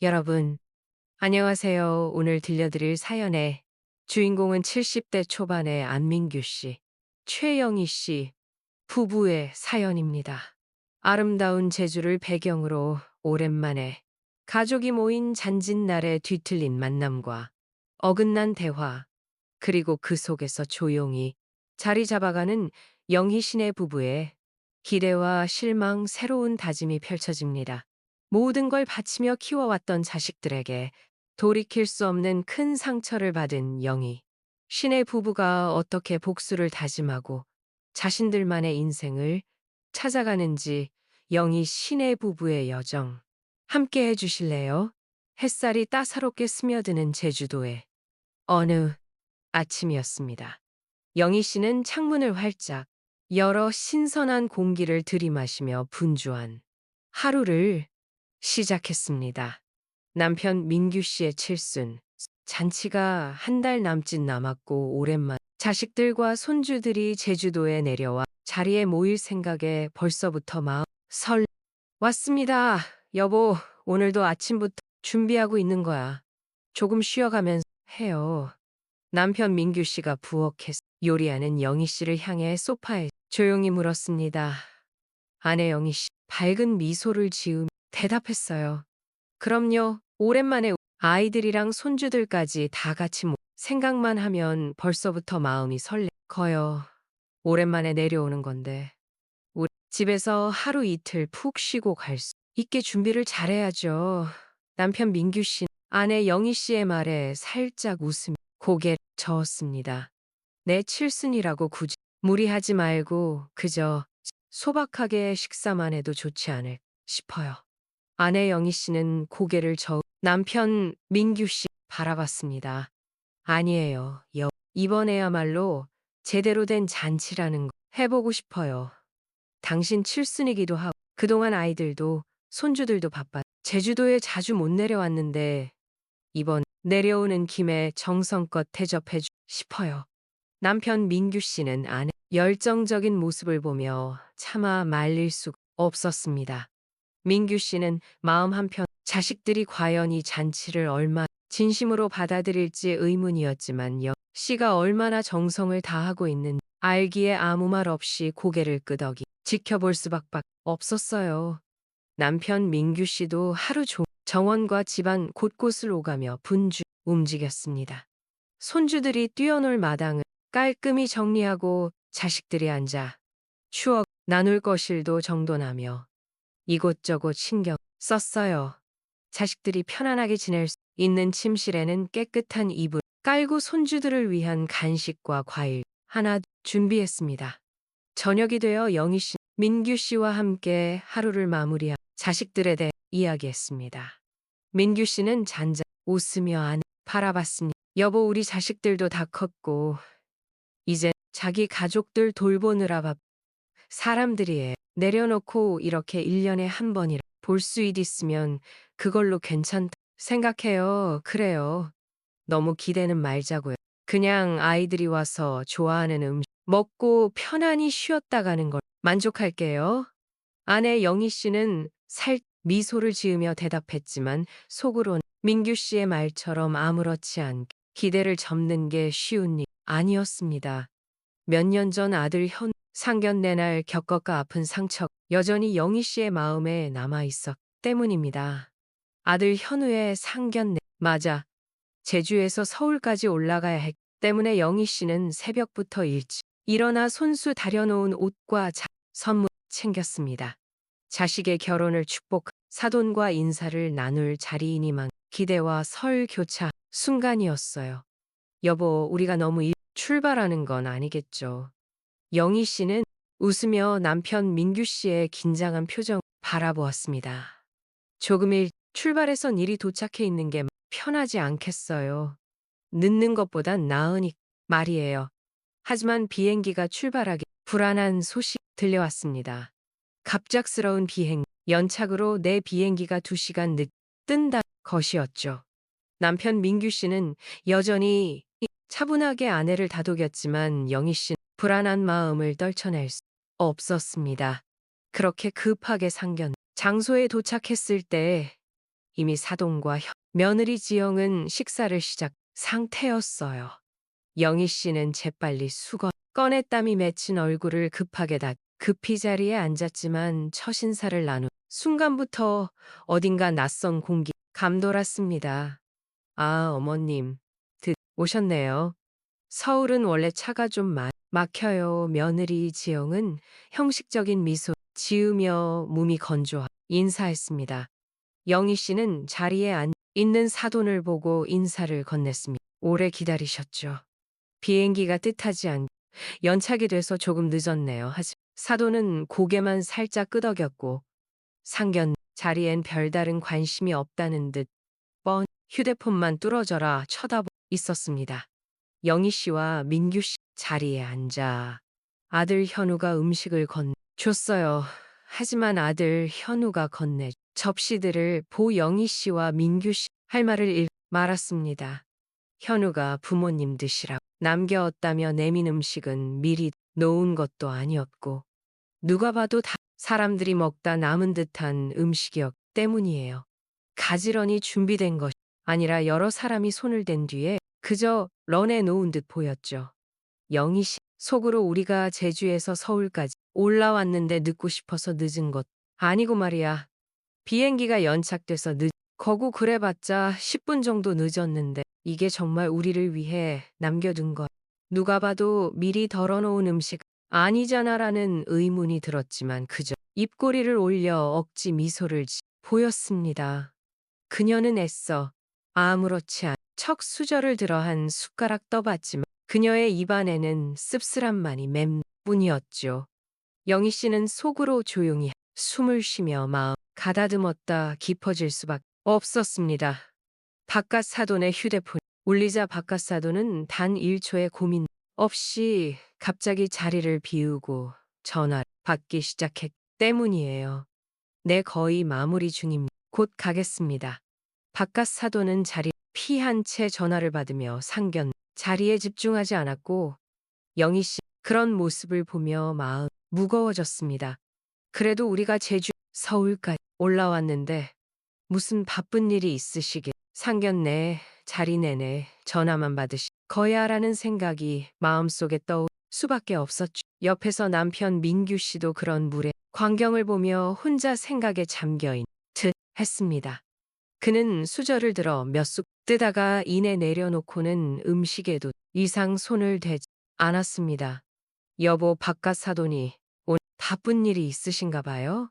여러분, 안녕하세요. 오늘 들려드릴 사연의 주인공은 70대 초반의 안민규 씨, 최영희 씨 부부의 사연입니다. 아름다운 제주를 배경으로 오랜만에 가족이 모인 잔짓날의 뒤틀린 만남과 어긋난 대화, 그리고 그 속에서 조용히 자리 잡아가는 영희 씨네 부부의 기대와 실망, 새로운 다짐이 펼쳐집니다. 모든 걸 바치며 키워왔던 자식들에게 돌이킬 수 없는 큰 상처를 받은 영희. 신의 부부가 어떻게 복수를 다짐하고 자신들만의 인생을 찾아가는지 영희 신의 부부의 여정. 함께 해주실래요? 햇살이 따사롭게 스며드는 제주도의 어느 아침이었습니다. 영희 씨는 창문을 활짝 열어 신선한 공기를 들이마시며 분주한 하루를 시작했습니다. 남편 민규 씨의 칠순, 잔치가 한 달 남짓 남았고 오랜만 자식들과 손주들이 제주도에 내려와 자리에 모일 생각에 벌써부터 마음 왔습니다. 여보, 오늘도 아침부터 준비하고 있는 거야. 조금 쉬어가면서 해요. 남편 민규 씨가 부엌에서 요리하는 영희 씨를 향해 소파에 조용히 물었습니다. 아내 영희 씨 밝은 미소를 지으며 대답했어요. 그럼요. 오랜만에 아이들이랑 손주들까지 다 같이 생각만 하면 벌써부터 마음이 커요. 오랜만에 내려오는 건데 우리 집에서 하루 이틀 푹 쉬고 갈 수 있게 준비를 잘해야죠. 남편 민규 씨, 아내 영희 씨의 말에 살짝 웃으며 고개를 저었습니다. 내 칠순이라고 굳이 무리하지 말고 그저 소박하게 식사만 해도 좋지 않을 싶어요. 아내 영희 씨는 고개를 저으 남편 민규 씨 바라봤습니다. 아니에요. 이번에야말로 제대로 된 잔치라는 거 해보고 싶어요. 당신 칠순이기도 하고 그동안 아이들도 손주들도 제주도에 자주 못 내려왔는데 이번 내려오는 김에 정성껏 대접해 싶어요. 남편 민규 씨는 아내 열정적인 모습을 보며 차마 말릴 수가 없었습니다. 민규 씨는 마음 한편 자식들이 과연 이 잔치를 얼마 진심으로 받아들일지 의문이었지만 영 씨가 얼마나 정성을 다하고 있는 알기에 아무 말 없이 고개를 끄덕이 지켜볼 수밖에 없었어요. 남편 민규 씨도 하루 종일 정원과 집안 곳곳을 오가며 분주 움직였습니다. 손주들이 뛰어놀 마당을 깔끔히 정리하고 자식들이 앉아 추억 나눌 거실도 정돈하며 이곳저곳 신경 썼어요. 자식들이 편안하게 지낼 수 있는 침실에는 깨끗한 이불 깔고 손주들을 위한 간식과 과일 하나 준비했습니다. 저녁이 되어 영희 씨, 민규 씨와 함께 하루를 마무리하 자식들에 대해 이야기했습니다. 민규 씨는 잔잔 웃으며 아내 바라봤으니 여보 우리 자식들도 다 컸고 이제 자기 가족들 돌보느라 사람들이 내려놓고 이렇게 1년에 한 번이라 볼 수 있으면 그걸로 괜찮다 생각해요. 그래요. 너무 기대는 말자고요. 그냥 아이들이 와서 좋아하는 음식 먹고 편안히 쉬었다 가는 걸 만족할게요. 아내 영희 씨는 미소를 지으며 대답했지만 속으론 민규 씨의 말처럼 아무렇지 않게 기대를 접는 게 쉬운 일 아니었습니다. 몇 년 전 아들 상견례 날 겪어가 아픈 상처 여전히 영희 씨의 마음에 남아있었 때문입니다. 아들 현우의 상견례 맞아 제주에서 서울까지 올라가야 했기 때문에 영희 씨는 새벽부터 일찍 일어나 손수 다려놓은 옷과 선물 챙겼습니다. 자식의 결혼을 사돈과 인사를 나눌 자리이니만 기대와 설교차 순간이었어요. 여보, 우리가 너무 출발하는 건 아니겠죠. 영희 씨는 웃으며 남편 민규 씨의 긴장한 표정 바라보았습니다. 조금 출발해선 일이 도착해 있는 게 편하지 않겠어요. 늦는 것보단 나으니 말이에요. 하지만 비행기가 출발하기 불안한 소식 들려왔습니다. 갑작스러운 연착으로 내 비행기가 2시간 뜬다 것이었죠. 남편 민규 씨는 여전히 차분하게 아내를 다독였지만 영희 씨는 불안한 마음을 떨쳐낼 수 없었습니다. 그렇게 급하게 장소에 도착했을 때 이미 사돈과 며느리 지영은 식사를 시작 상태였어요. 영희 씨는 재빨리 수건 꺼내 땀이 맺힌 얼굴을 급하게 급히 자리에 앉았지만 첫 인사를 나눈 순간부터 어딘가 낯선 공기 감돌았습니다. 아, 어머님. 오셨네요. 서울은 원래 차가 좀 막혀요. 며느리 지영은 형식적인 미소 지으며 몸이 건조하 인사했습니다. 영희 씨는 자리에 있는 사돈을 보고 인사를 건넸습니다. 오래 기다리셨죠. 비행기가 뜻하지 않 연착이 돼서 조금 늦었네요. 사돈은 고개만 살짝 끄덕였고 상견 자리엔 별다른 관심이 없다는 듯 휴대폰만 뚫어져라 쳐다보고 있었습니다. 영희 씨와 민규 씨 자리에 앉아 아들 현우가 음식을 건네줬어요. 하지만 아들 현우가 건네 접시들을 영희 씨와 민규 씨 할 말을 말았습니다. 현우가 부모님 드시라고 남겨왔다며 내민 음식은 미리 놓은 것도 아니었고 누가 봐도 다 사람들이 먹다 남은 듯한 음식이었기 때문이에요. 가지런히 준비된 것이 아니라 여러 사람이 손을 댄 뒤에 그저 런해 놓은 듯 보였죠. 영희 씨, 속으로 우리가 제주에서 서울까지 올라왔는데 늦고 싶어서 늦은 것 아니고 말이야. 비행기가 연착돼서 거구 그래봤자 10분 정도 늦었는데 이게 정말 우리를 위해 남겨둔 것. 누가 봐도 미리 덜어놓은 음식 아니잖아라는 의문이 들었지만 그저 입꼬리를 올려 억지 미소를 보였습니다. 그녀는 애써 아무렇지 않 척 수저를 들어 한 숟가락 떠봤지만 그녀의 입안에는 씁쓸함만이 맴뿐이었죠. 영희 씨는 속으로 조용히 숨을 쉬며 마음 가다듬었다 깊어질 수밖에 없었습니다. 바깥 사돈의 휴대폰이 울리자 바깥 사돈은 단 1초의 고민 없이 갑자기 자리를 비우고 전화를 받기 시작했기 때문이에요. 네, 거의 마무리 중입니다. 곧 가겠습니다. 바깥 사돈은 자리 피한 채 전화를 받으며 상견 자리에 집중하지 않았고 영희 씨 그런 모습을 보며 마음 무거워졌습니다. 그래도 우리가 제주 서울까지 올라왔는데 무슨 바쁜 일이 있으시길 상견례 자리 내내 전화만 거야라는 생각이 마음속에 떠올 수밖에 없었죠. 옆에서 남편 민규 씨도 그런 물의 광경을 보며 혼자 생각에 잠겨인 듯 했습니다. 그는 수저를 들어 몇 쑥 뜨다가 이내 내려놓고는 음식에도 이상 손을 대지 않았습니다. 여보, 바깥 사돈이 오늘 바쁜 일이 있으신가 봐요?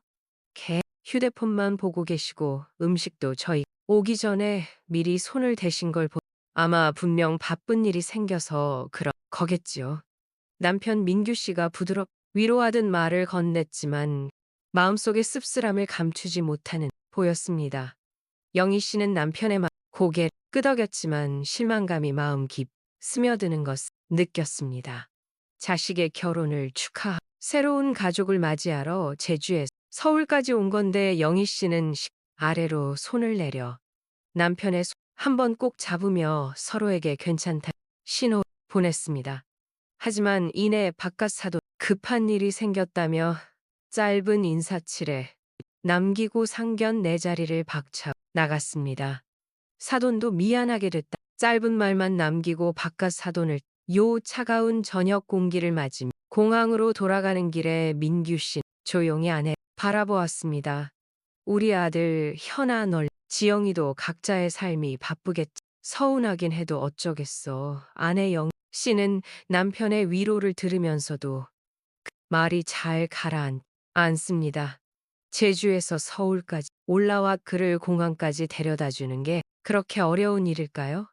휴대폰만 보고 계시고 음식도 저희 오기 전에 미리 손을 대신 걸 아마 분명 바쁜 일이 생겨서 그런 거겠지요. 남편 민규 씨가 위로하듯 말을 건넸지만 마음속의 씁쓸함을 감추지 못하는 보였습니다. 영희 씨는 남편의 고개를 끄덕였지만 실망감이 마음 깊 스며드는 것을 느꼈습니다. 자식의 결혼을 새로운 가족을 맞이하러 제주에서 서울까지 온 건데 영희 씨는 아래로 손을 내려 남편의 손 한 번 꼭 잡으며 서로에게 괜찮다 신호 보냈습니다. 하지만 이내 바깥 사돈 급한 일이 생겼다며 짧은 인사치레 남기고 상견 내 자리를 박차 나갔습니다. 사돈도 미안하게 됐다. 짧은 말만 남기고 바깥 사돈을 차가운 저녁 공기를 맞으며 공항으로 돌아가는 길에 민규 씨 조용히 아내 바라보았습니다. 우리 아들 현아 널 지영이도 각자의 삶이 바쁘겠지. 서운하긴 해도 어쩌겠어. 아내 영 씨는 남편의 위로를 들으면서도 말이 잘 가라앉습니다. 제주에서 서울까지 올라와 그를 공항까지 데려다 주는 게 그렇게 어려운 일일까요?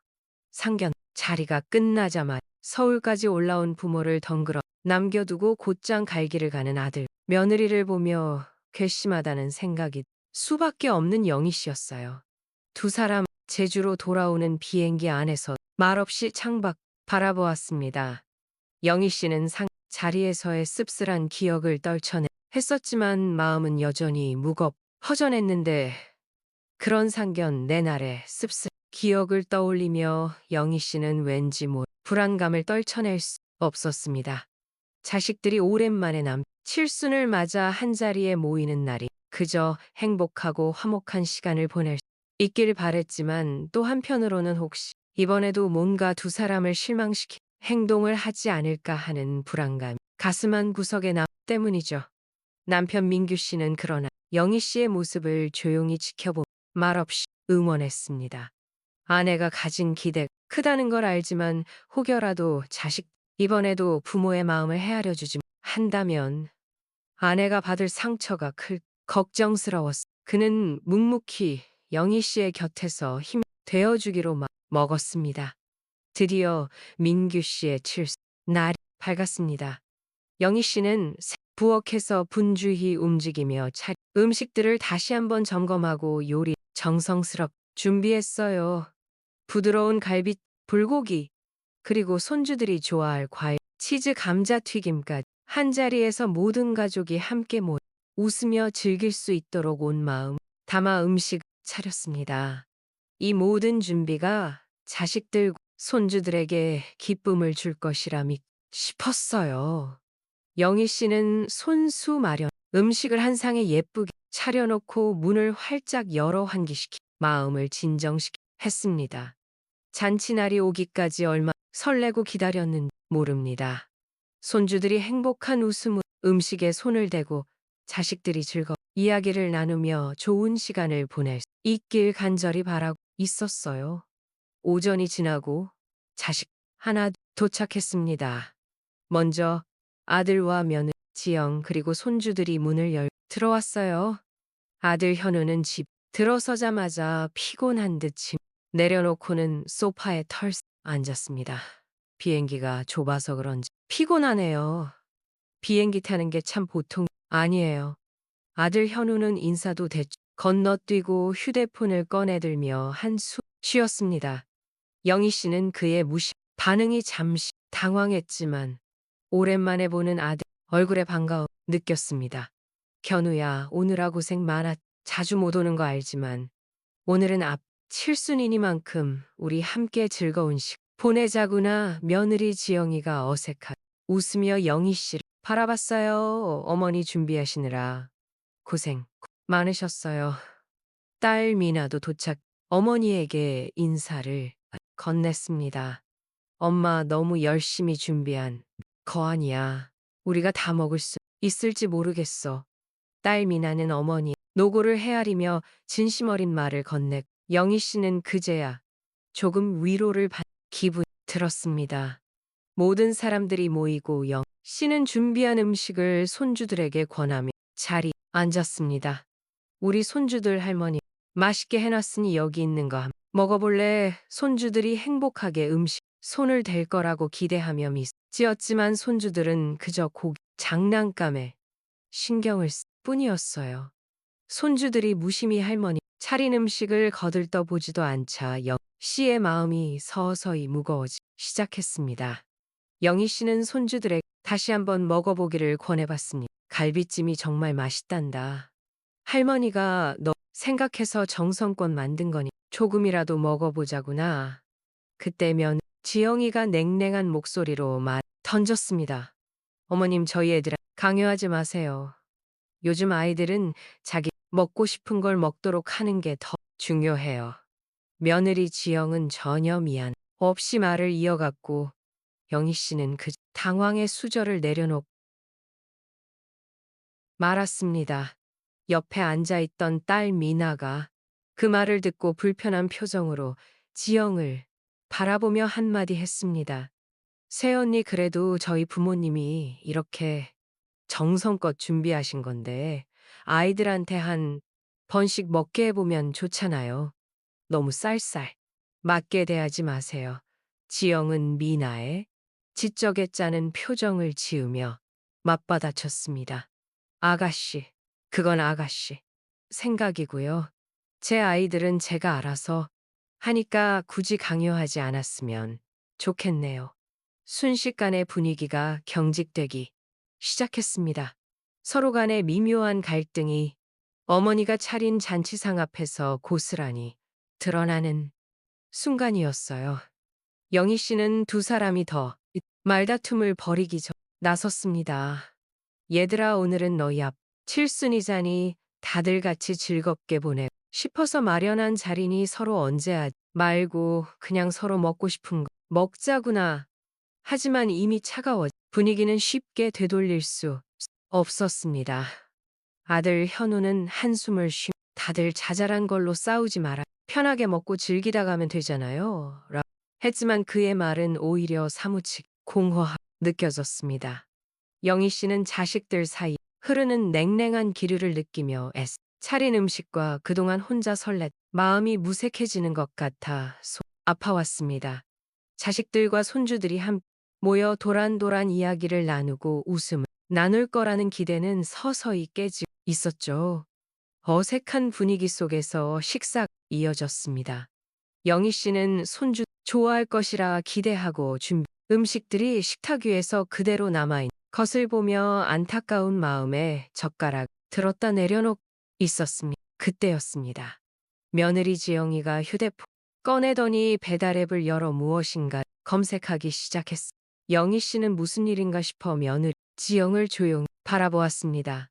상견 자리가 끝나자마자 서울까지 올라온 부모를 덩그러 남겨두고 곧장 갈 길을 가는 아들, 며느리를 보며 괘씸하다는 생각이 수밖에 없는 영희 씨였어요. 두 사람 제주로 돌아오는 비행기 안에서 말없이 창밖 바라보았습니다. 영희 씨는 자리에서의 씁쓸한 기억을 했었지만 마음은 여전히 허전했는데 그런 상견 내 날의 씁쓸 기억을 떠올리며 영희 씨는 왠지 불안감을 떨쳐낼 수 없었습니다. 자식들이 오랜만에 칠순을 맞아 한자리에 모이는 날이 그저 행복하고 화목한 시간을 보낼 수 있길 바랬지만 또 한편으로는 혹시 이번에도 뭔가 두 사람을 실망시킨 행동을 하지 않을까 하는 불안감, 가슴 한 구석에 남 때문이죠. 남편 민규 씨는 그러나 영희 씨의 모습을 조용히 지켜보 말없이 응원했습니다. 아내가 가진 기대 크다는 걸 알지만 혹여라도 자식 이번에도 부모의 마음을 헤아려 주지 한다면 아내가 받을 상처가 클 걱정스러웠어. 그는 묵묵히 영희 씨의 곁에서 힘 되어 주기로 먹었습니다. 드디어 민규 씨의 칠수 날이 밝았습니다. 영희 씨는 부엌에서 분주히 움직이며 음식들을 다시 한번 점검하고 요리 정성스럽게 준비했어요. 부드러운 갈비, 불고기, 그리고 손주들이 좋아할 과일, 치즈 감자튀김까지 한자리에서 모든 가족이 함께 웃으며 즐길 수 있도록 온 마음 담아 음식 차렸습니다. 이 모든 준비가 자식들, 손주들에게 기쁨을 줄 것이라 싶었어요. 영희 씨는 손수 마련, 음식을 한 상에 예쁘게 차려놓고 문을 활짝 열어 환기시키 마음을 했습니다. 잔치날이 오기까지 얼마 설레고 기다렸는지 모릅니다. 손주들이 행복한 웃음으로 음식에 손을 대고 자식들이 즐거워 이야기를 나누며 좋은 시간을 보낼 수 있길 간절히 바라고 있었어요. 오전이 지나고 자식 하나 도착했습니다. 먼저 아들과 며느리 지영 그리고 손주들이 문을 들어왔어요. 아들 현우는 집 들어서자마자 피곤한 듯 짐 내려놓고는 소파에 앉았습니다. 비행기가 좁아서 그런지 피곤하네요. 비행기 타는 게 참 보통 아니에요. 아들 현우는 인사도 대충 건너뛰고 휴대폰을 꺼내들며 한숨 쉬었습니다. 영희 씨는 그의 무심 반응이 잠시 당황했지만 오랜만에 보는 아들 얼굴에 반가움 느꼈습니다. 견우야, 오느라 고생 많았. 자주 못 오는 거 알지만 오늘은 칠순이니만큼 우리 함께 즐거운 보내자구나. 며느리 지영이가 웃으며 영희 씨를 바라봤어요. 어머니 준비하시느라 고생 많으셨어요. 딸 미나도 도착 어머니에게 인사를 건넸습니다. 엄마 너무 열심히 준비한 거 아니야. 우리가 다 먹을 수 있을지 모르겠어. 딸 미나는 어머니 노고를 헤아리며 진심 어린 말을 건넸 영희 씨는 그제야 조금 위로를 받 기분이 들었습니다. 모든 사람들이 모이고 영 씨는 준비한 음식을 손주들에게 권하며 자리에 앉았습니다. 우리 손주들 할머니 맛있게 해놨으니 여기 있는 거 먹어볼래? 손주들이 행복하게 손을 댈 거라고 기대하며 지었지만 손주들은 그저 장난감에 신경을 쓸 뿐이었어요. 손주들이 무심히 할머니 차린 음식을 거들떠 보지도 않자 영 씨의 마음이 서서히 무거워지기 시작했습니다. 영희 씨는 손주들에게 다시 한번 먹어보기를 권해봤습니다. 갈비찜이 정말 맛있단다. 할머니가 너 생각해서 정성껏 만든 거니 조금이라도 먹어보자구나. 그때면 지영이가 냉랭한 목소리로 던졌습니다. 어머님 저희 애들 강요하지 마세요. 요즘 아이들은 자기 먹고 싶은 걸 먹도록 하는 게 더 중요해요. 며느리 지영은 전혀 미안 없이 말을 이어갔고 영희 씨는 그 당황의 수저를 내려놓고 말았습니다. 옆에 앉아있던 딸 미나가 그 말을 듣고 불편한 표정으로 지영을 바라보며 한마디 했습니다. 새언니 그래도 저희 부모님이 이렇게 정성껏 준비하신 건데 아이들한테 한 번씩 먹게 해보면 좋잖아요. 너무 쌀쌀 맞게 대하지 마세요. 지영은 미나의 지적에 짜는 표정을 지으며 맞받아쳤습니다. 아가씨, 그건 아가씨 생각이고요. 제 아이들은 제가 알아서 하니까 굳이 강요하지 않았으면 좋겠네요. 순식간에 분위기가 경직되기 시작했습니다. 서로 간의 미묘한 갈등이 어머니가 차린 잔치상 앞에서 고스란히 드러나는 순간이었어요. 영희 씨는 두 사람이 더 말다툼을 벌이기 전 나섰습니다. 얘들아 오늘은 너희 칠순이자니 다들 같이 즐겁게 보내. 싶어서 마련한 자리니 서로 언제 하지 말고 그냥 서로 먹고 싶은 거 먹자구나. 하지만 이미 차가워 분위기는 쉽게 되돌릴 수 없었습니다. 아들 현우는 한숨을 쉬 다들 자잘한 걸로 싸우지 마라. 편하게 먹고 즐기다 가면 되잖아요. 했지만 그의 말은 오히려 사무치게 공허하 느껴졌습니다. 영희 씨는 자식들 사이 흐르는 냉랭한 기류를 느끼며 차린 음식과 그동안 혼자 설렜 마음이 무색해지는 것 같아 아파왔습니다. 자식들과 손주들이 모여 도란도란 이야기를 나누고 웃음을 나눌 거라는 기대는 서서히 깨지고 있었죠. 어색한 분위기 속에서 식사가 이어졌습니다. 영희 씨는 손주 좋아할 것이라 기대하고 음식들이 식탁 위에서 그대로 남아있는 것을 보며 안타까운 마음에 젓가락 들었다 내려놓고 있었습니다. 그때였습니다. 며느리 지영이가 휴대폰 꺼내더니 배달 앱을 열어 무엇인가 검색하기 시작했어. 영희 씨는 무슨 일인가 싶어 며느리 지영을 조용히 바라보았습니다.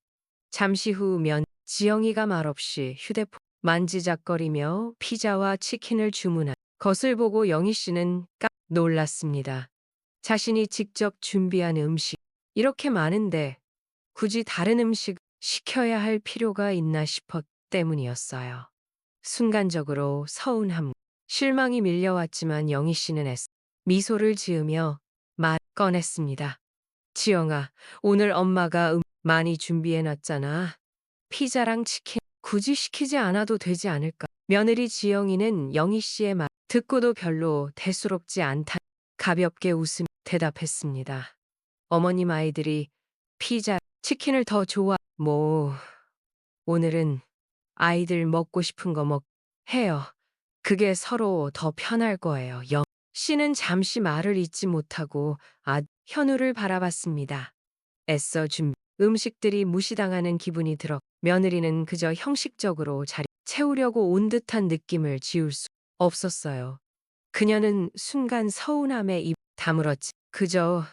잠시 후 지영이가 말없이 휴대폰 만지작거리며 피자와 치킨을 주문한 것을 보고 영희 씨는 깜 놀랐습니다. 자신이 직접 준비한 음식 이렇게 많은데 굳이 다른 음식 시켜야 할 필요가 있나 싶었 때문이었어요. 순간적으로 서운함, 실망이 밀려왔지만 영희 씨는 미소를 지으며 말 꺼냈습니다. 지영아, 오늘 엄마가 많이 준비해놨잖아. 피자랑 치킨 굳이 시키지 않아도 되지 않을까? 며느리 지영이는 영희 씨의 말 듣고도 별로 대수롭지 않다 가볍게 웃음 대답했습니다. 어머님 아이들이 피자, 치킨을 더 오늘은 아이들 먹고 싶은 거 해요. 그게 서로 더 편할 거예요. 영 씨는 잠시 말을 잇지 못하고 현우를 바라봤습니다. 애써 음식들이 무시당하는 기분이 들어 며느리는 그저 형식적으로 자리 채우려고 온 듯한 느낌을 지울 수 없었어요. 그녀는 순간 서운함에 입 다물었지. 그저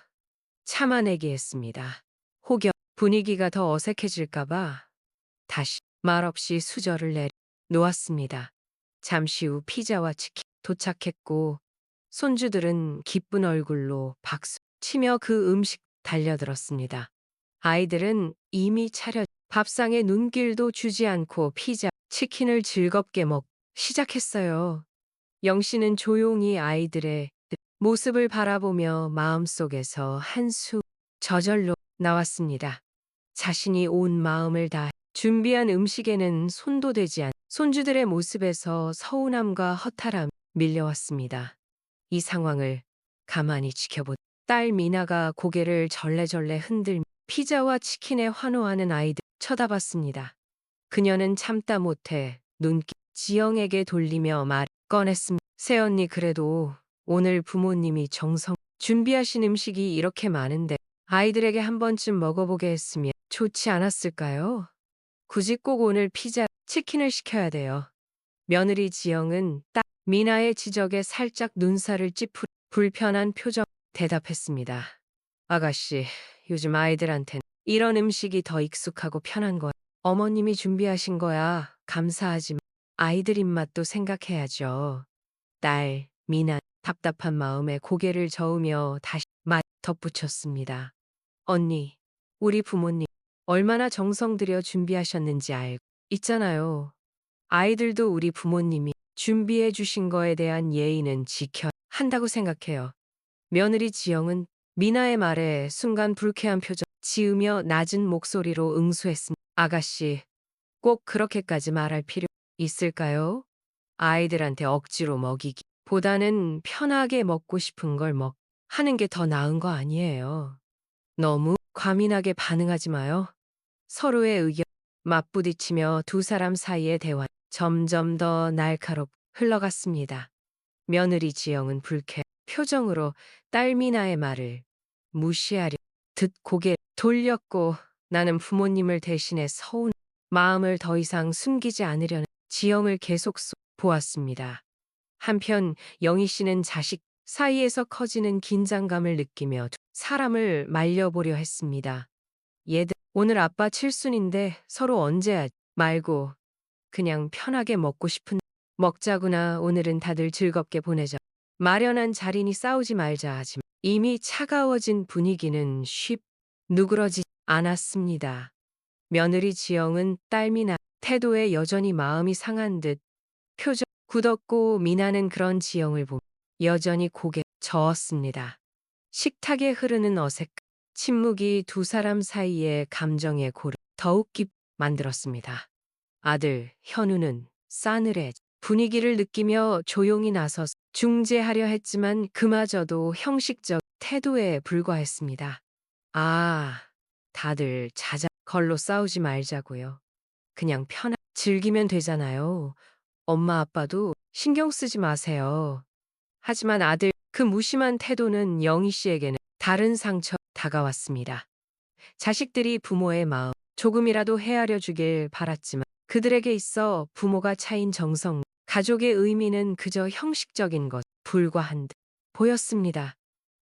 참아내기 했습니다. 혹여 분위기가 더 어색해질까봐 다시 말없이 수저를 놓았습니다. 잠시 후 피자와 치킨 도착했고 손주들은 기쁜 얼굴로 박수 치며 그 음식 달려들었습니다. 아이들은 이미 밥상에 눈길도 주지 않고 피자, 치킨을 즐겁게 시작했어요. 영 씨는 조용히 아이들의 모습을 바라보며 마음속에서 한숨 저절로 나왔습니다. 자신이 온 마음을 다 준비한 음식에는 손도 대지 않은 손주들의 모습에서 서운함과 허탈함 밀려왔습니다. 이 상황을 가만히 지켜본 딸 미나가 고개를 절레절레 흔들며 피자와 치킨에 환호하는 아이들 쳐다봤습니다. 그녀는 참다 못해 눈길 지영에게 돌리며 말 꺼냈습니다. 새언니 그래도 오늘 부모님이 정성 준비하신 음식이 이렇게 많은데 아이들에게 한 번쯤 먹어보게 했으면 좋지 않았을까요? 굳이 꼭 오늘 피자, 치킨을 시켜야 돼요. 며느리 지영은 딱 미나의 지적에 살짝 눈살을 찌푸 불편한 표정 대답했습니다. 아가씨, 요즘 아이들한텐 이런 음식이 더 익숙하고 편한 거야. 어머님이 준비하신 거야. 감사하지만 아이들 입맛도 생각해야죠. 딸, 미나 답답한 마음에 고개를 저으며 다시 덧붙였습니다. 언니, 우리 부모님 얼마나 정성 들여 준비하셨는지 알고 있잖아요. 아이들도 우리 부모님이 준비해 주신 거에 대한 예의는 지켜야 한다고 생각해요. 며느리 지영은 미나의 말에 순간 불쾌한 표정 지으며 낮은 목소리로 응수했습니다. 아가씨, 꼭 그렇게까지 말할 필요 있을까요? 아이들한테 억지로 먹이기 보다는 편하게 먹고 싶은 걸 하는 게 더 나은 거 아니에요. 너무 과민하게 반응하지 마요. 서로의 의견 맞부딪히며 두 사람 사이의 대화 점점 더 날카롭게 흘러갔습니다. 며느리 지영은 불쾌 표정으로 딸 미나의 말을 무시하려 고개 돌렸고 나는 부모님을 대신해 마음을 더 이상 숨기지 않으려는 지영을 계속 보았습니다. 한편 영희 씨는 자식 사이에서 커지는 긴장감을 느끼며 사람을 말려보려 했습니다. 얘들 오늘 아빠 칠순인데 서로 언제 말고 그냥 편하게 먹고 싶은 먹자구나. 오늘은 다들 즐겁게 보내자. 마련한 자리니 싸우지 말자 하지만 이미 차가워진 분위기는 쉽 누그러지지 않았습니다. 며느리 지영은 딸 미나 태도에 여전히 마음이 상한 듯 표정 굳었고 미나는 그런 지영을 보며 여전히 고개 저었습니다. 식탁에 흐르는 어색 침묵이 두 사람 사이의 감정의 고를 더욱 깊 만들었습니다. 아들 현우는 싸늘해 분위기를 느끼며 조용히 나서서 중재하려 했지만 그마저도 형식적 태도에 불과했습니다. 아, 다들 자자 걸로 싸우지 말자고요. 그냥 즐기면 되잖아요. 엄마 아빠도 신경 쓰지 마세요. 하지만 아들 그 무심한 태도는 영희 씨에게는 다른 상처 다가왔습니다. 자식들이 부모의 마음 조금이라도 헤아려 주길 바랐지만 그들에게 있어 부모가 차인 정성, 가족의 의미는 그저 형식적인 것 불과한 듯 보였습니다.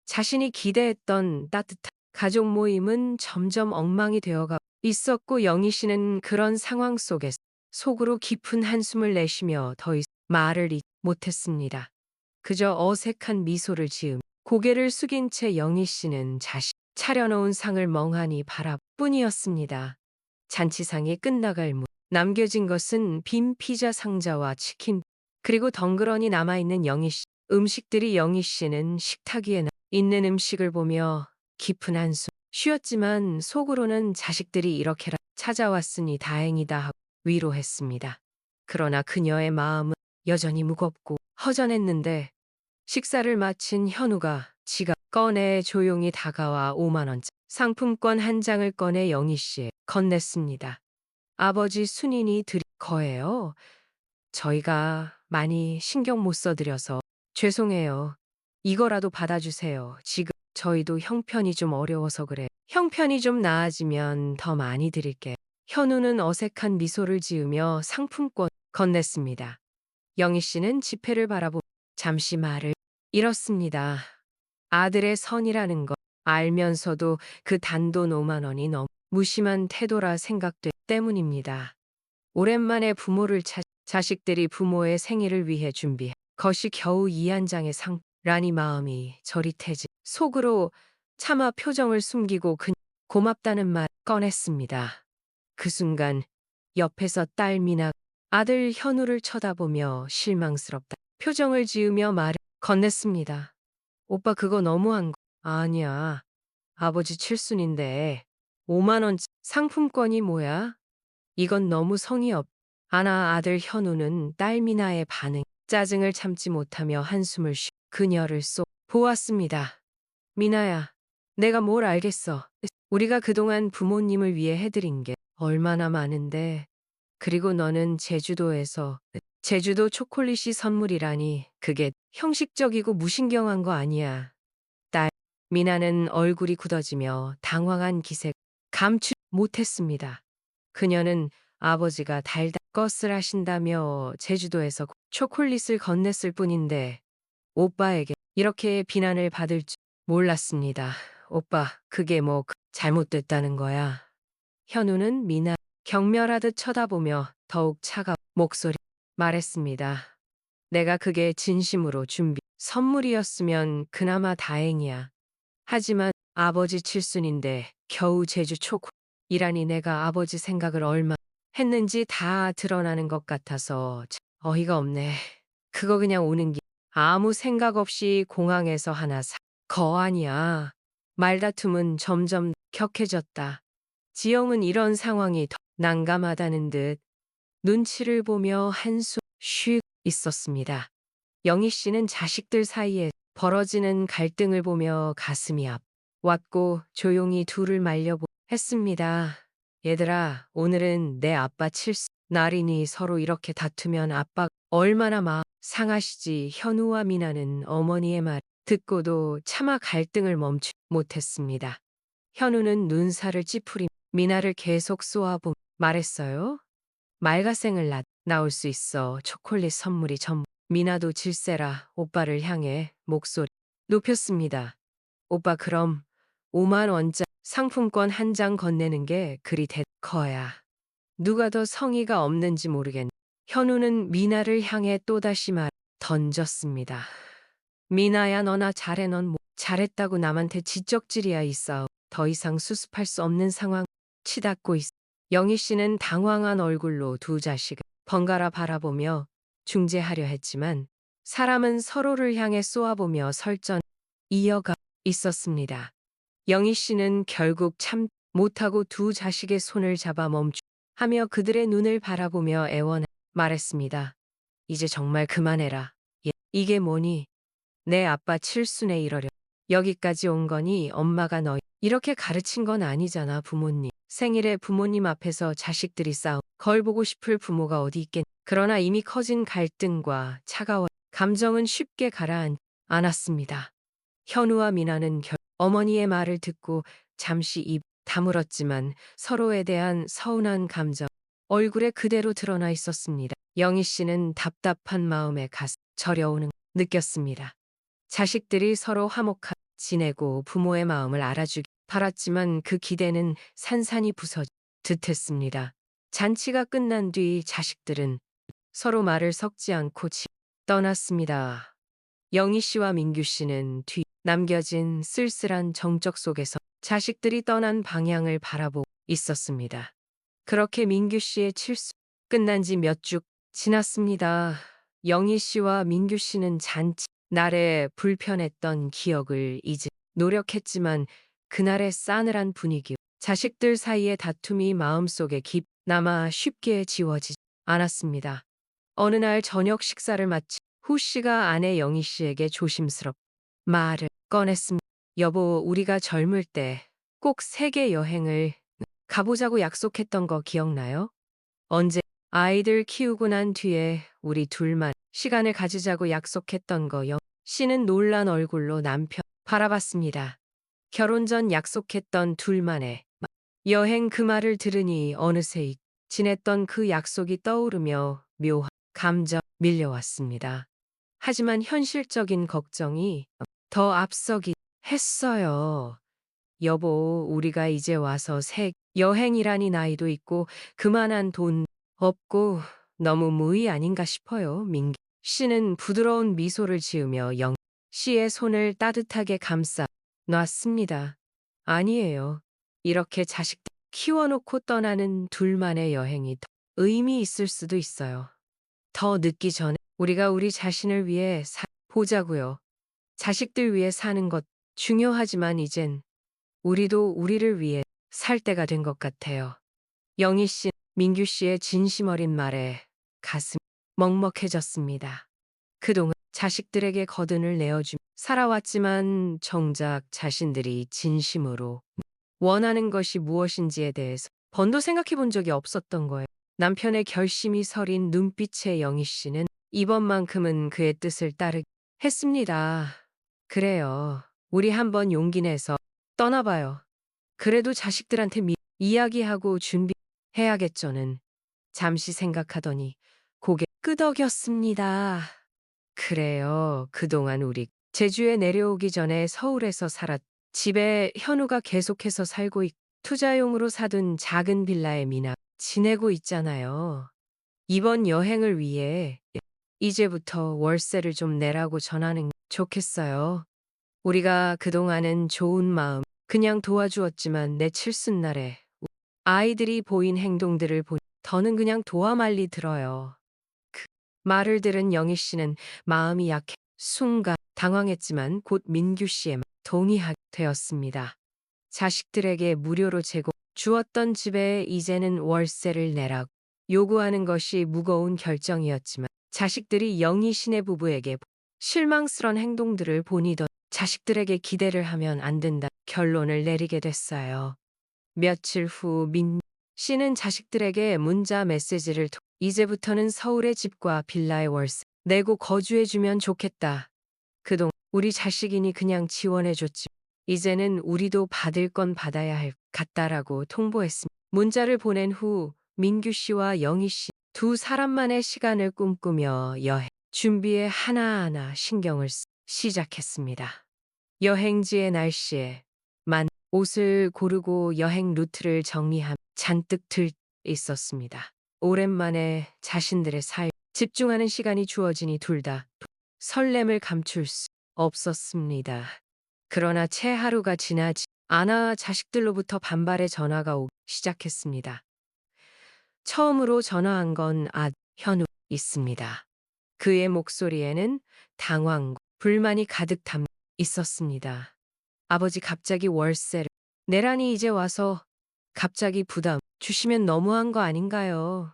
자신이 기대했던 따뜻한 가족 모임은 점점 엉망이 되어가 있었고 영희 씨는 그런 상황 속에서 속으로 깊은 한숨을 내쉬며 더 이상 말을 잇지 못했습니다. 그저 어색한 미소를 지으며 고개를 숙인 채 영희 씨는 자신 차려놓은 상을 멍하니 바라뿐이었습니다. 잔치상이 끝나갈 무렵 남겨진 것은 빈 피자 상자와 치킨 그리고 덩그러니 남아있는 영희 씨. 음식들이 영희 씨는 식탁 위에 있는 음식을 보며 깊은 한숨 쉬었지만 속으로는 자식들이 이렇게라 찾아왔으니 다행이다 하고 위로했습니다. 그러나 그녀의 마음은 여전히 무겁고 허전했는데 식사를 마친 현우가 지갑 꺼내 조용히 다가와 5만 원짜리 상품권 한 장을 꺼내 영희 씨에 건넸습니다. 아버지 순인이 드릴 거예요. 저희가 많이 신경 못 써드려서 죄송해요. 이거라도 받아주세요. 지금 저희도 형편이 좀 어려워서 그래. 형편이 좀 나아지면 더 많이 드릴게. 현우는 어색한 미소를 지으며 상품권 건넸습니다. 영희 씨는 지폐를 바라보 잠시 말을 잃었습니다. 아들의 선이라는 것 알면서도 그 단돈 5만 원이 너무 무심한 태도라 생각돼 때문입니다. 오랜만에 부모를 자식들이 부모의 생일을 위해 준비한 것이 겨우 이 한 장의 상라니 마음이 저릿해지 속으로 차마 표정을 숨기고 고맙다는 말 꺼냈습니다. 그 순간 옆에서 딸 미나 아들 현우를 쳐다보며 실망스럽다 표정을 지으며 말을 건넸습니다. 오빠 그거 너무한 거 아니야. 아버지 칠순인데 5만 원 상품권이 뭐야? 이건 너무 성의 없. 아나 아들 현우는 딸 미나의 반응 짜증을 참지 못하며 한숨을 쉬 그녀를 쏙 보았습니다. 미나야, 내가 뭘 알겠어. 우리가 그동안 부모님을 위해 해드린 게 얼마나 많은데. 그리고 너는 제주도 초콜릿이 선물이라니 그게 형식적이고 무신경한 거 아니야. 딸 미나는 얼굴이 굳어지며 당황한 기색 감추 못했습니다. 그녀는 아버지가 달달 것을 하신다며 제주도에서 초콜릿을 건넸을 뿐인데 오빠에게 이렇게 비난을 받을 줄 몰랐습니다. 오빠, 그게 뭐 잘못됐다는 거야. 현우는 미나 경멸하듯 쳐다보며 더욱 차가운 목소리 말했습니다. 내가 그게 진심으로 선물이었으면 그나마 다행이야. 하지만 아버지 칠순인데 겨우 제주 초콜이라니 내가 아버지 생각을 얼마 했는지 다 드러나는 것 같아서 참 어이가 없네. 그거 그냥 오는 길 아무 생각 없이 공항에서 하나 거 아니야. 말다툼은 점점 격해졌다. 지영은 이런 상황이 더 난감하다는 듯 눈치를 보며 한숨 쉬고 있었습니다. 영희 씨는 자식들 사이에 벌어지는 갈등을 보며 가슴이 왔고 조용히 둘을 말려보 했습니다. 얘들아, 오늘은 내 아빠 칠순 날이니 서로 이렇게 다투면 아빠 얼마나 마음 상하시지. 현우와 미나는 어머니의 말 듣고도 차마 갈등을 멈추 못했습니다. 현우는 눈살을 찌푸리 미나를 계속 쏘아보 말했어요. 말가생을 나올 수 있어. 초콜릿 선물이 전부. 미나도 질세라 오빠를 향해 목소리 높였습니다. 오빠 그럼 5만 원짜리 상품권 한 장 건네는 게 그리 커야. 누가 더 성의가 없는지 모르겠네. 현우는 미나를 향해 또다시 말 던졌습니다. 미나야 너나 잘해 넌 뭐 잘했다고 남한테 지적질이야 있어. 더 이상 수습할 수 없는 상황 치닫고 있어. 영희 씨는 당황한 얼굴로 두 자식을 번갈아 바라보며 중재하려 했지만 사람은 서로를 향해 쏘아보며 설전 이어가 있었습니다. 영희 씨는 결국 참 못하고 두 자식의 손을 잡아 멈추하며 그들의 눈을 바라보며 애원해 말했습니다. 이제 정말 그만해라. 이게 뭐니? 내 아빠 칠순에 이러려. 여기까지 온 거니 엄마가 너 이렇게 가르친 건 아니잖아 부모님. 생일에 부모님 앞에서 자식들이 싸움. 걸 보고 싶을 부모가 어디 있겠니. 그러나 이미 커진 갈등과 차가워 감정은 쉽게 가라앉지 않았습니다. 현우와 미나는 어머니의 말을 듣고 잠시 입 다물었지만 서로에 대한 서운한 감정 얼굴에 그대로 드러나 있었습니다. 영희 씨는 답답한 마음에 가슴 저려오는 느꼈습니다. 자식들이 서로 화목하게 지내고 부모의 마음을 알아주기 바랐지만 그 기대는 산산이 부서질 듯했습니다. 잔치가 끝난 뒤 자식들은 서로 말을 섞지 않고 떠났습니다. 영희 씨와 민규 씨는 뒤 남겨진 쓸쓸한 정적 속에서 자식들이 떠난 방향을 바라보고 있었습니다. 그렇게 민규 씨의 칠수 끝난 지 몇 주 지났습니다. 영희 씨와 민규 씨는 잔치 날에 불편했던 기억을 잊으 노력했지만 그날의 싸늘한 분위기, 자식들 사이의 다툼이 마음속에 깊 남아 쉽게 지워지지 않았습니다. 어느 날 저녁 식사를 마친 후 씨가 아내 영희 씨에게 조심스럽게 말을 꺼냈습니다. 여보, 우리가 젊을 때 꼭 세계 여행을 가보자고 약속했던 거 기억나요? 언제 아이들 키우고 난 뒤에 우리 둘만 시간을 가지자고 약속했던 거. 영 씨는 놀란 얼굴로 남편 바라봤습니다. 결혼 전 약속했던 둘만의 여행 그 말을 들으니 어느새 지냈던 그 약속이 떠오르며 묘한 감정 밀려왔습니다. 하지만 현실적인 걱정이 더 앞서기 했어요. 여보, 우리가 이제 와서 여행이라니 나이도 있고 그만한 돈 없고 너무 무의 아닌가 싶어요. 민기 씨는 부드러운 미소를 지으며 영 씨의 손을 따뜻하게 감싸 놨습니다. 아니에요. 이렇게 자식들 키워놓고 떠나는 둘만의 여행이 더 의미 있을 수도 있어요. 더 늦기 전에 우리가 우리 자신을 위해 보자고요. 자식들 위해 사는 것 중요하지만 이젠 우리도 우리를 위해 살 때가 된 것 같아요. 영희 씨, 민규 씨의 진심 어린 말에 가슴이 먹먹해졌습니다. 그동안 자식들에게 거든을 내어주며 살아왔지만 정작 자신들이 진심으로 원하는 것이 무엇인지에 대해서 번도 생각해 본 적이 없었던 거예요. 남편의 결심이 서린 눈빛의 영희 씨는 이번만큼은 그의 뜻을 따르게 했습니다. 그래요. 우리 한번 용기 내서 떠나봐요. 그래도 자식들한테 이야기하고 준비해야겠죠는. 잠시 생각하더니 고개 끄덕였습니다. 그래요. 그동안 우리 제주에 내려오기 전에 서울에서 집에 현우가 계속해서 살고 투자용으로 사둔 작은 빌라에 미나 지내고 있잖아요. 이번 여행을 위해 이제부터 월세를 좀 내라고 전하는 게 좋겠어요. 우리가 그동안은 좋은 마음 그냥 도와주었지만 내 칠순날에 아이들이 보인 행동들을 보니 더는 그냥 도와 말리 들어요. 그 말을 들은 영희 씨는 마음이 약해 순간 당황했지만 곧 민규 씨의 동의하게 되었습니다. 자식들에게 무료로 주었던 집에 이제는 월세를 내라고 요구하는 것이 무거운 결정이었지만 자식들이 영희 씨네 부부에게 실망스런 행동들을 보니 더 자식들에게 기대를 하면 안 된다 결론을 내리게 됐어요. 며칠 후 민 씨는 자식들에게 문자 메시지를 이제부터는 서울의 집과 빌라의 월세 내고 거주해주면 좋겠다. 그동안 우리 자식이니 그냥 지원해줬지. 이제는 우리도 받을 건 받아야 할 같다라고 통보했습니다. 문자를 보낸 후 민규 씨와 영희 씨 두 사람만의 시간을 꿈꾸며 여행 준비에 하나하나 신경을 시작했습니다. 여행지의 날씨에 옷을 고르고 여행 루트를 정리함 잔뜩 들 있었습니다. 오랜만에 자신들의 삶 집중하는 시간이 주어지니 둘 다 설렘을 감출 수 없었습니다. 그러나 채 하루가 지나지 않아 자식들로부터 반발의 전화가 오기 시작했습니다. 처음으로 전화한 건 현우 있습니다. 그의 목소리에는 당황, 불만이 가득 담겨 있었습니다. 아버지 갑자기 월세를 내란이 이제 와서 갑자기 부담 주시면 너무한 거 아닌가요?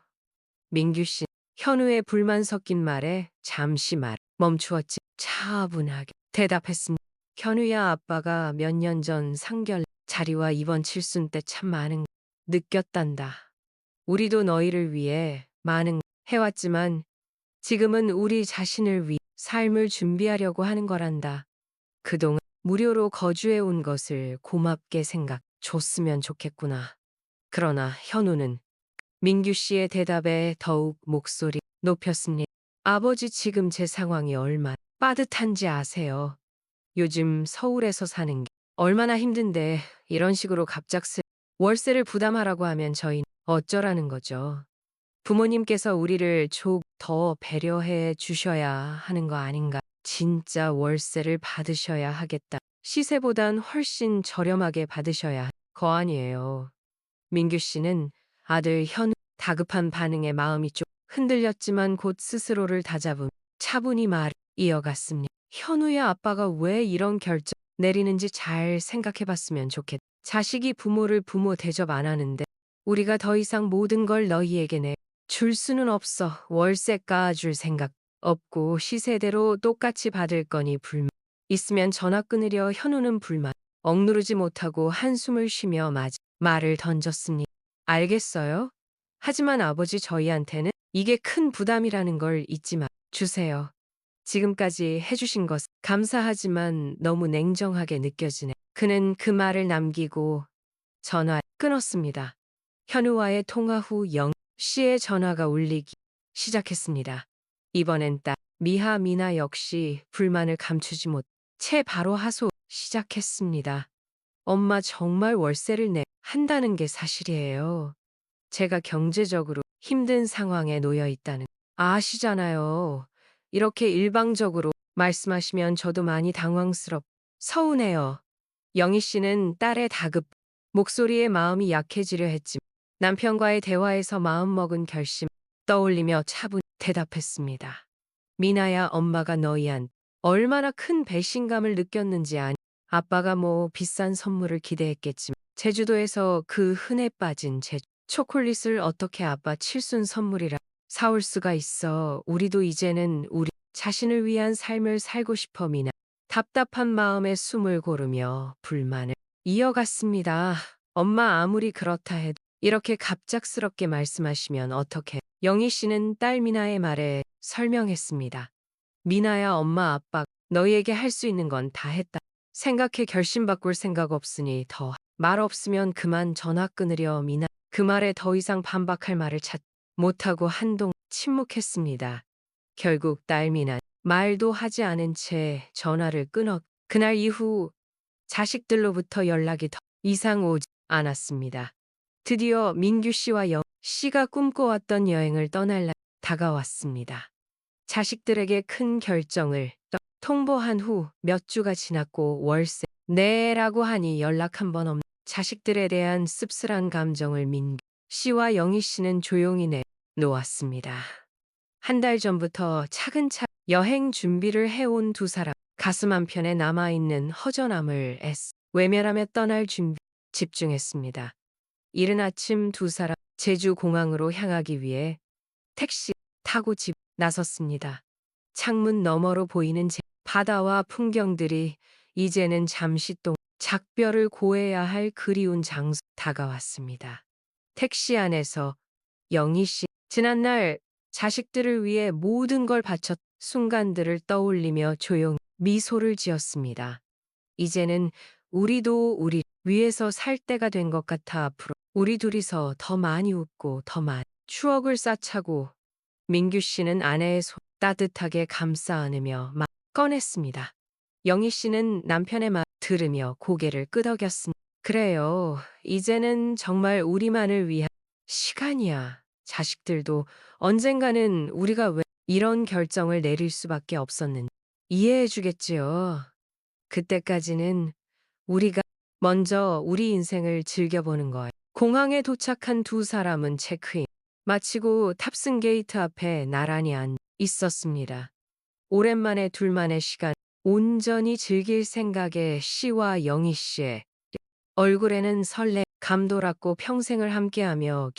민규 씨, 현우의 불만 섞인 말에 잠시 말 멈추었지 차분하게 대답했습니다. 현우야 아빠가 몇 년 전 상견 자리와 이번 칠순 때 참 많은 거 느꼈단다. 우리도 너희를 위해 많은 거 해왔지만 지금은 우리 자신을 위해 삶을 준비하려고 하는 거란다. 그동안 무료로 거주해 온 것을 고맙게 줬으면 좋겠구나. 그러나 현우는 민규 씨의 대답에 더욱 목소리 높였습니다. 아버지 지금 제 상황이 얼마나 빠듯한지 아세요? 요즘 서울에서 사는 게 얼마나 힘든데 이런 식으로 갑작스레 월세를 부담하라고 하면 저희는 어쩌라는 거죠. 부모님께서 우리를 좀 더 배려해 주셔야 하는 거 아닌가. 진짜 월세를 받으셔야 하겠다. 시세보단 훨씬 저렴하게 받으셔야 할 거 아니에요. 민규 씨는 아들 현우 다급한 반응에 마음이 좀 흔들렸지만 곧 스스로를 다잡음 차분히 말을 이어갔습니다. 현우야 아빠가 왜 이런 결정 내리는지 잘 생각해 봤으면 좋겠다. 자식이 부모를 부모 대접 안 하는데 우리가 더 이상 모든 걸 너희에게 줄 수는 없어. 월세 깎아줄 생각 없고 시세대로 똑같이 받을 거니 불만 있으면 전화 끊으려 현우는 불만 억누르지 못하고 한숨을 쉬며 말을 던졌습니다. 알겠어요? 하지만 아버지 저희한테는 이게 큰 부담이라는 걸 잊지 마 주세요. 지금까지 해주신 것 감사하지만 너무 냉정하게 느껴지네. 그는 그 말을 남기고 전화 끊었습니다. 현우와의 통화 후 영 씨의 전화가 울리기 시작했습니다. 이번엔 딸 미나 역시 불만을 감추지 못 채 바로 하소 시작했습니다. 엄마 정말 월세를 한다는 게 사실이에요. 제가 경제적으로 힘든 상황에 놓여 있다는 아시잖아요. 이렇게 일방적으로 말씀하시면 저도 많이 서운해요. 영희 씨는 딸의 다급 목소리에 마음이 약해지려 했지만 남편과의 대화에서 마음먹은 결심 떠올리며 차분히 대답했습니다. 미나야 엄마가 너희한 얼마나 큰 배신감을 느꼈는지 아니. 아빠가 뭐 비싼 선물을 기대했겠지만 제주도에서 그 흔해 빠진 초콜릿을 어떻게 아빠 칠순 선물이라 사올 수가 있어. 우리도 이제는 우리 자신을 위한 삶을 살고 싶어 미나. 답답한 마음에 숨을 고르며 불만을 이어갔습니다. 엄마 아무리 그렇다 해도 이렇게 갑작스럽게 말씀하시면 어떡해. 영희 씨는 딸 미나의 말에 설명했습니다. 미나야 엄마 아빠 너희에게 할 수 있는 건 다 했다. 생각해 결심 바꿀 생각 없으니 더 말 없으면 그만 전화 끊으려 미나. 그 말에 더 이상 반박할 말을 못하고 한동 침묵했습니다. 결국 딸 미나 말도 하지 않은 채 전화를 끊었. 그날 이후 자식들로부터 연락이 더 이상 오지 않았습니다. 드디어 민규 씨와 영 씨가 꿈꿔왔던 여행을 떠날 날 다가왔습니다. 자식들에게 큰 결정을 통보한 후 몇 주가 지났고 월세 내라고 하니 연락 한 번 없는 자식들에 대한 씁쓸한 감정을 민규 씨와 영희 씨는 조용히 내놓았습니다. 한 달 전부터 차근차근 여행 준비를 해온 두 사람 가슴 한편에 남아있는 허전함을 외면하며 떠날 준비 집중했습니다. 이른 아침 두 사람 제주 공항으로 향하기 위해 택시 타고 집 나섰습니다. 창문 너머로 보이는 바다와 풍경들이 이제는 잠시 동안 작별을 고해야 할 그리운 장소 다가왔습니다. 택시 안에서 영희 씨 지난날 자식들을 위해 모든 걸 바쳤 순간들을 떠올리며 조용히 미소를 지었습니다. 이제는 우리도 우리 위해서 살 때가 된 것 같아 앞으로 우리 둘이서 더 많이 웃고 더 많은 추억을 쌓자고. 민규 씨는 아내의 손 따뜻하게 감싸 안으며 막 꺼냈습니다. 영희 씨는 남편의 말 들으며 고개를 끄덕였습니다. 그래요. 이제는 정말 우리만을 위한 시간이야. 자식들도 언젠가는 우리가 왜 이런 결정을 내릴 수밖에 없었는지 이해해 주겠지요. 그때까지는 우리가 먼저 우리 인생을 즐겨보는 거예요. 공항에 도착한 두 사람은 체크인 마치고 탑승 게이트 앞에 나란히 앉아 있었습니다. 오랜만에 둘만의 시간, 온전히 즐길 생각에 씨와 영희 씨의 얼굴에는 설레, 감돌았고 평생을 함께하며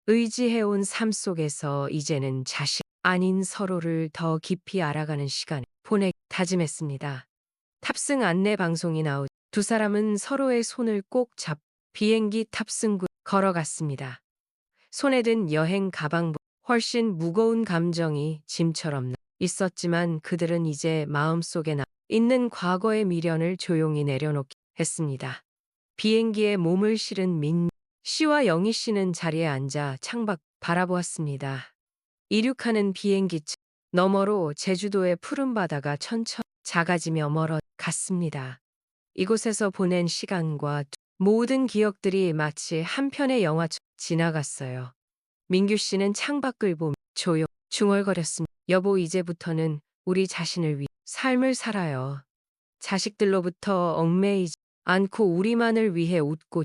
의지해온 삶 속에서 이제는 자식 아닌 서로를 더 깊이 알아가는 시간을 다짐했습니다. 탑승 안내 방송이 나오 두 사람은 서로의 손을 꼭 비행기 탑승구 걸어갔습니다. 손에 든 여행 가방보다 훨씬 무거운 감정이 짐처럼 있었지만 그들은 이제 마음속에 있는 과거의 미련을 조용히 내려놓기 했습니다. 비행기에 몸을 실은 민 씨와 영희 씨는 자리에 앉아 창밖 바라보았습니다. 이륙하는 비행기 너머로 제주도의 푸른 바다가 천천히 작아지며 멀어 갔습니다. 이곳에서 보낸 시간과 모든 기억들이 마치 한 편의 영화처럼 지나갔어요. 민규 씨는 창밖을 보며 중얼거렸습니다. 여보, 이제부터는 우리 자신을 위해 삶을 살아요. 자식들로부터 얽매이지 않고 우리만을 위해 웃고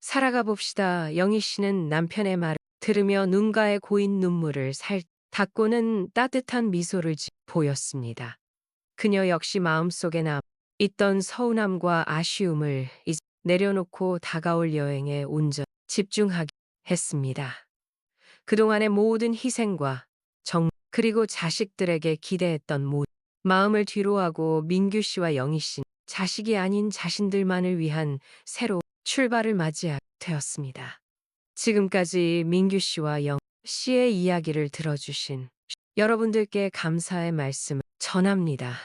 살아가 봅시다. 영희 씨는 남편의 말을 들으며 눈가에 고인 눈물을 닦고는 따뜻한 미소를 보였습니다. 그녀 역시 마음속에 있던 서운함과 아쉬움을 이제 내려놓고 다가올 여행에 온전히 집중하기 했습니다. 그동안의 모든 희생과 그리고 자식들에게 기대했던 마음을 뒤로하고 민규 씨와 영희 씨는 자식이 아닌 자신들만을 위한 새로운 출발을 맞이하게 되었습니다. 지금까지 민규 씨와 영 씨의 이야기를 들어주신 여러분들께 감사의 말씀을 전합니다.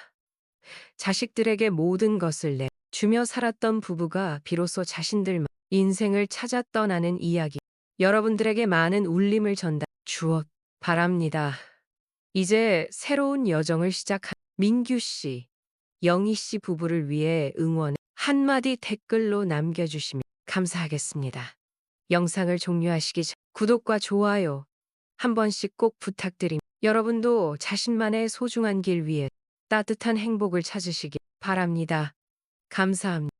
자식들에게 모든 것을 주며 살았던 부부가 비로소 자신들만 인생을 찾아 떠나는 이야기. 여러분들에게 많은 울림을 주었 바랍니다. 이제 새로운 여정을 시작한 민규 씨, 영희 씨 부부를 위해 응원 한마디 댓글로 남겨주시면 감사하겠습니다. 영상을 종료하시기 전 구독과 좋아요 한 번씩 꼭 부탁드립니다. 여러분도 자신만의 소중한 길 위에 따뜻한 행복을 찾으시길 바랍니다. 감사합니다.